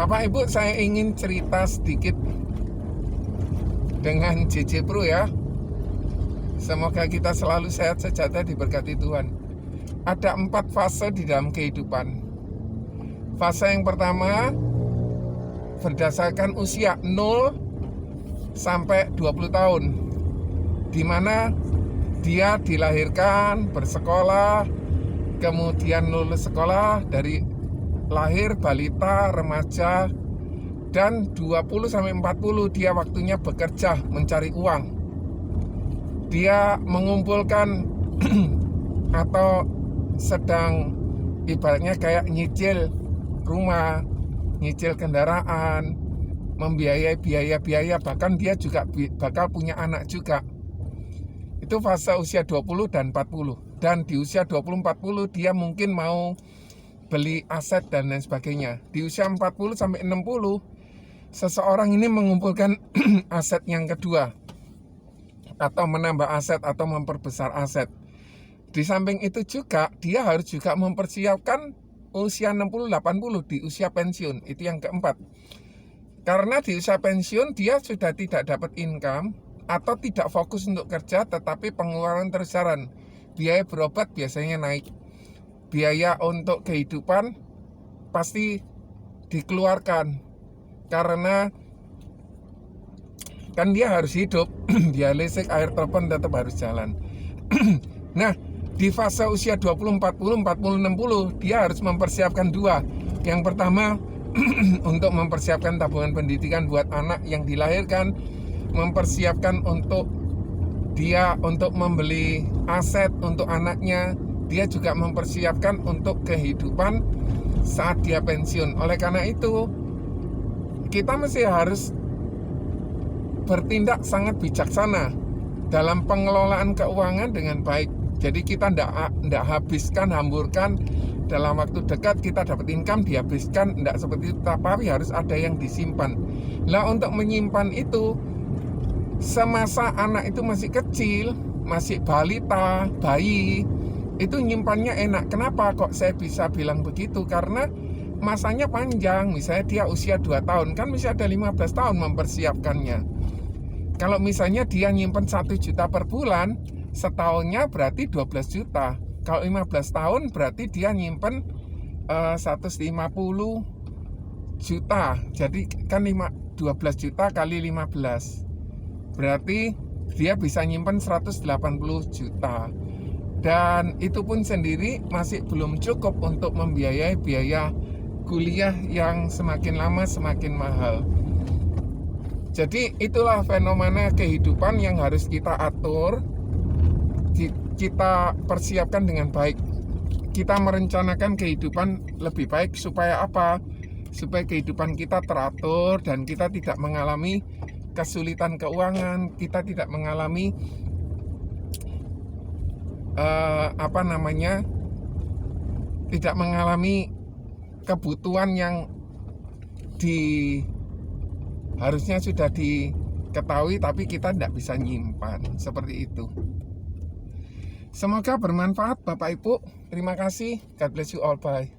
Bapak Ibu, saya ingin cerita sedikit dengan JJ Pro ya. Semoga kita selalu sehat sejahtera, diberkati Tuhan. Ada 4 fase di dalam kehidupan. Fase yang pertama berdasarkan usia 0 sampai 20 tahun, di mana dia dilahirkan, bersekolah, kemudian lulus sekolah, dari lahir, balita, remaja, dan 20 sampai 40 dia waktunya bekerja, mencari uang. Dia mengumpulkan atau sedang ibaratnya kayak nyicil rumah, nyicil kendaraan, membiayai biaya-biaya, bahkan dia juga bakal punya anak juga. Itu fase usia 20 dan 40. Dan di usia 20-40 dia mungkin mau beli aset dan lain sebagainya. Di usia 40 sampai 60 seseorang ini mengumpulkan aset yang kedua, atau menambah aset atau memperbesar aset. Di samping itu juga dia harus juga mempersiapkan usia 60-80 di usia pensiun. Itu yang keempat. Karena di usia pensiun dia sudah tidak dapat income atau tidak fokus untuk kerja, tetapi pengeluaran terus jalan. Biaya berobat biasanya naik. Biaya untuk kehidupan pasti dikeluarkan. Karena kan dia harus hidup, biaya listrik, air, telepon tetap harus jalan. Nah, di fase usia 20, 40, 40, 60 dia harus mempersiapkan dua. Yang pertama untuk mempersiapkan tabungan pendidikan buat anak yang dilahirkan, mempersiapkan untuk dia untuk membeli aset untuk anaknya, dia juga mempersiapkan untuk kehidupan saat dia pensiun. Oleh karena itu, kita mesti harus bertindak sangat bijaksana dalam pengelolaan keuangan dengan baik. Jadi kita tidak habiskan, hamburkan dalam waktu dekat kita dapat income dihabiskan, tidak seperti itu, tapi harus ada yang disimpan. Nah, untuk menyimpan itu semasa anak itu masih kecil, masih balita, bayi, itu nyimpannya enak. Kenapa kok saya bisa bilang begitu? Karena masanya panjang. Misalnya dia usia 2 tahun, kan bisa ada 15 tahun mempersiapkannya. Kalau misalnya dia nyimpen 1 juta per bulan, setahunnya berarti 12 juta. Kalau 15 tahun berarti dia nyimpen 150 juta. Jadi kan 12 juta kali 15. Berarti dia bisa nyimpen 180 juta. Dan itu pun sendiri masih belum cukup untuk membiayai biaya kuliah yang semakin lama semakin mahal. Jadi itulah fenomena kehidupan yang harus kita atur, kita persiapkan dengan baik. Kita merencanakan kehidupan lebih baik supaya apa? Supaya kehidupan kita teratur dan kita tidak mengalami kesulitan keuangan, kita tidak mengalami tidak mengalami kebutuhan yang harusnya sudah diketahui tapi kita tidak bisa nyimpan, seperti itu. Semoga bermanfaat Bapak Ibu. Terima kasih. God bless you all. Bye.